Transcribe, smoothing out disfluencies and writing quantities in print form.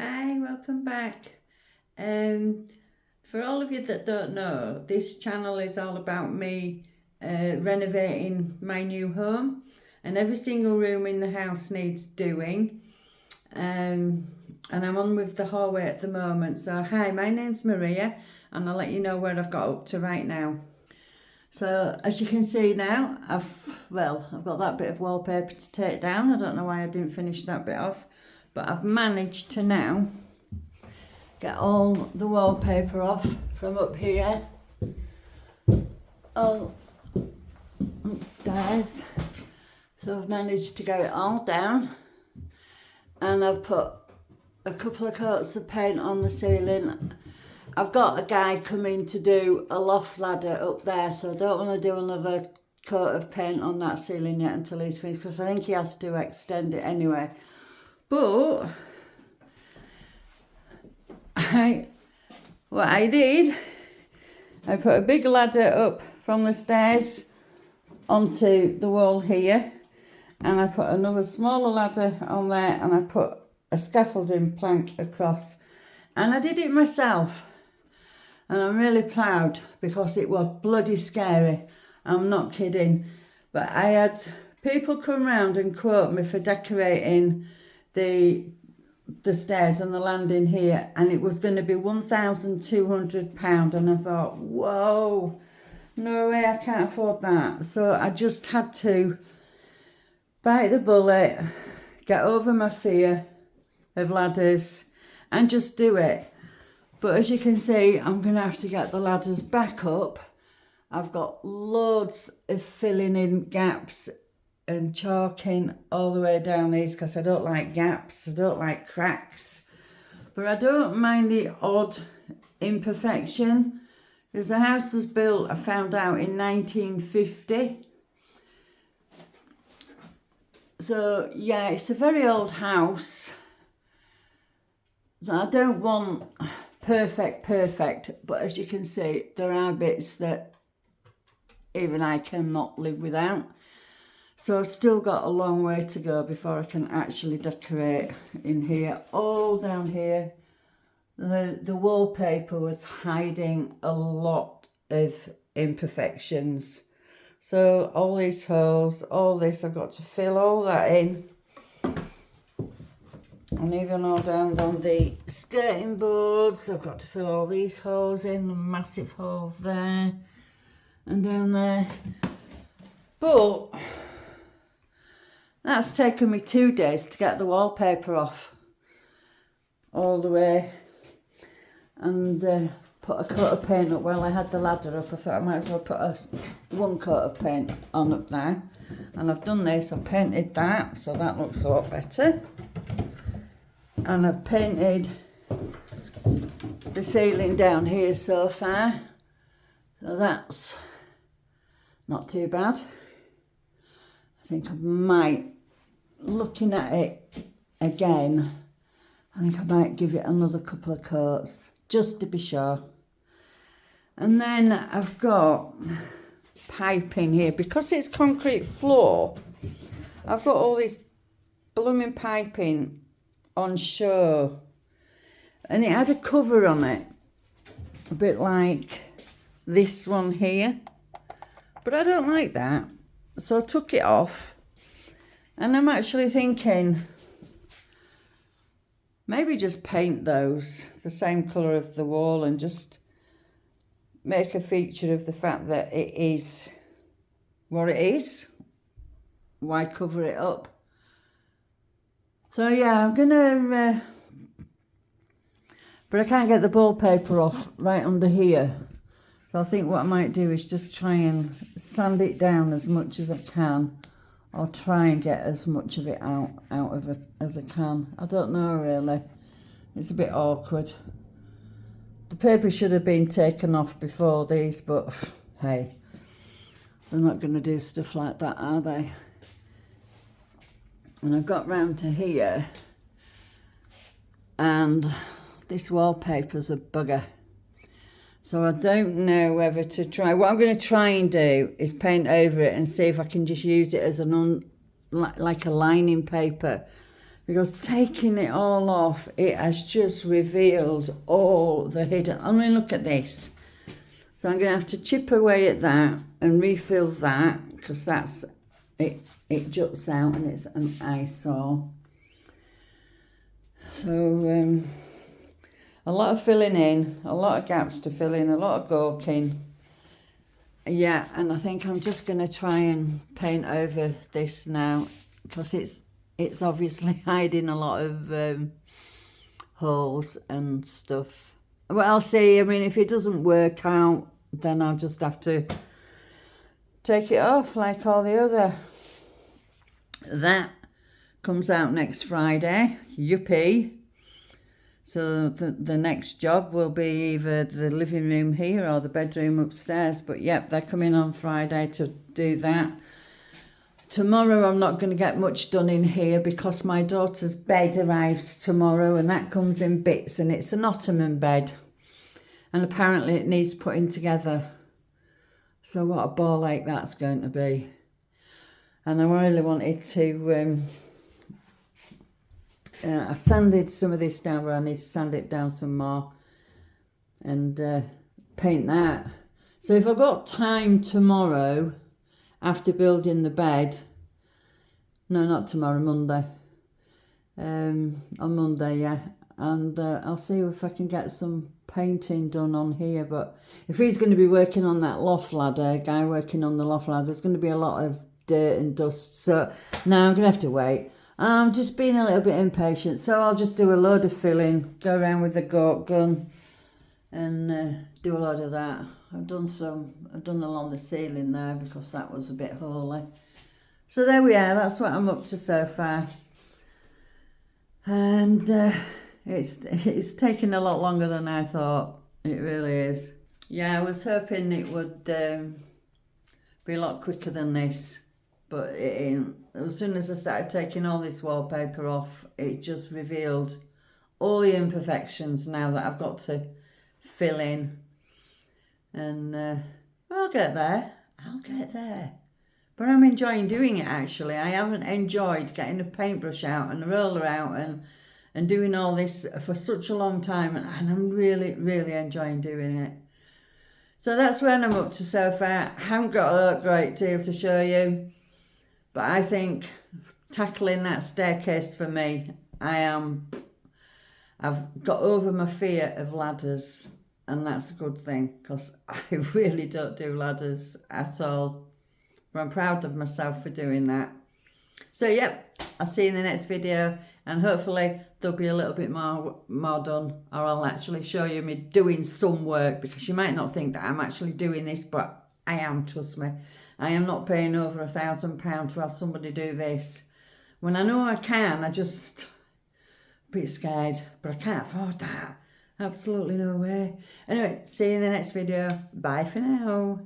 Hi, welcome back. For all of you that don't know, this channel is all about me renovating my new home, and every single room in the house needs doing. And I'm on with the hallway at the moment. So hi, my name's Maria, and I'll let you know where I've got up to right now. So as you can see now, I've got that bit of wallpaper to take down. I don't know why I didn't finish that bit off, but I've managed to now get all the wallpaper off from up here, all upstairs. So I've managed to get it all down, and I've put a couple of coats of paint on the ceiling. I've got a guy coming to do a loft ladder up there, so I don't want to do another coat of paint on that ceiling yet until he's finished, because I think he has to extend it anyway. But what I did, I put a big ladder up from the stairs onto the wall here, and I put another smaller ladder on there, and I put a scaffolding plank across, and I did it myself. And I'm really proud because it was bloody scary. I'm not kidding. But I had people come round and quote me for decorating the stairs and the landing here, and it was going to be £1,200. And I thought, whoa, no way, I can't afford that. So I just had to bite the bullet, get over my fear of ladders, and just do it. But as you can see, I'm going to have to get the ladders back up. I've got loads of filling in gaps and chalking all the way down these, because I don't like gaps, I don't like cracks. But I don't mind the odd imperfection, because the house was built, I found out, in 1950. So yeah, it's a very old house. So I don't want perfect, but as you can see, there are bits that even I cannot live without. So I've still got a long way to go before I can actually decorate in here. All down here, the wallpaper was hiding a lot of imperfections. So all these holes, all this, I've got to fill all that in. And even all down on the skirting boards, I've got to fill all these holes in, a massive hole there and down there. But that's taken me 2 days to get the wallpaper off all the way, and put a coat of paint up. While I had the ladder up, I thought I might as well put one coat of paint on up there. And I've done this, I've painted that, so that looks a lot better. And I've painted the ceiling down here so far, so that's not too bad. I think I might, looking at it again, I think I might give it another couple of coats just to be sure. And then I've got piping here, because it's concrete floor. I've got all this blooming piping on show, and it had a cover on it, a bit like this one here, but I don't like that, so I took it off. And I'm actually thinking maybe just paint those the same colour of the wall and just make a feature of the fact that it is what it is. Why cover it up? So yeah, I'm gonna, but I can't get the wallpaper off right under here. So I think what I might do is just try and sand it down as much as I can, or try and get as much of it out of it as I can. I don't know really. It's a bit awkward. The paper should have been taken off before these, but hey, they're not going to do stuff like that, are they? And I've got round to here, and this wallpaper's a bugger. So I don't know whether to try. What I'm going to try and do is paint over it and see if I can just use it as like a lining paper, because taking it all off, it has just revealed all the hidden. I mean, look at this. So I'm going to have to chip away at that and refill that, because that's it. It juts out and it's an eyesore. So a lot of filling in, a lot of gaps to fill in, a lot of gawking. Yeah, and I think I'm just going to try and paint over this now, because it's obviously hiding a lot of holes and stuff. Well, I'll see. I mean, if it doesn't work out, then I'll just have to take it off like all the other. That comes out next Friday. Yippee. So the next job will be either the living room here or the bedroom upstairs. But yep, they're coming on Friday to do that. Tomorrow I'm not going to get much done in here because my daughter's bed arrives tomorrow, and that comes in bits, and it's an ottoman bed. And apparently it needs putting together. So what a ball ache that's going to be. And I really wanted to... I sanded some of this down, but I need to sand it down some more and paint that. So if I've got time tomorrow after building the bed, no, not tomorrow, Monday, on Monday, yeah, and I'll see if I can get some painting done on here. But if he's going to be working on that loft ladder, guy working on the loft ladder, there's going to be a lot of dirt and dust. So now I'm going to have to wait. I'm just being a little bit impatient, so I'll just do a load of filling, go around with the gawk gun and do a load of that. I've done along the ceiling there because that was a bit holy. So there we are, that's what I'm up to so far. And it's taken a lot longer than I thought. It really is. Yeah, I was hoping it would be a lot quicker than this, but it ain't. As soon as I started taking all this wallpaper off, it just revealed all the imperfections now that I've got to fill in. And I'll get there. But I'm enjoying doing it, actually. I haven't enjoyed getting a paintbrush out and a roller out and doing all this for such a long time. And I'm really, really enjoying doing it. So that's where I'm up to so far. I haven't got a great deal to show you. But I think tackling that staircase for me, I've got over my fear of ladders, and that's a good thing because I really don't do ladders at all. But I'm proud of myself for doing that. So yep, I'll see you in the next video, and hopefully there'll be a little bit more done, or I'll actually show you me doing some work, because you might not think that I'm actually doing this, but I am, trust me. I am not paying over £1,000 to have somebody do this. When I know I can, I just a bit scared, but I can't afford that. Absolutely no way. Anyway, see you in the next video. Bye for now.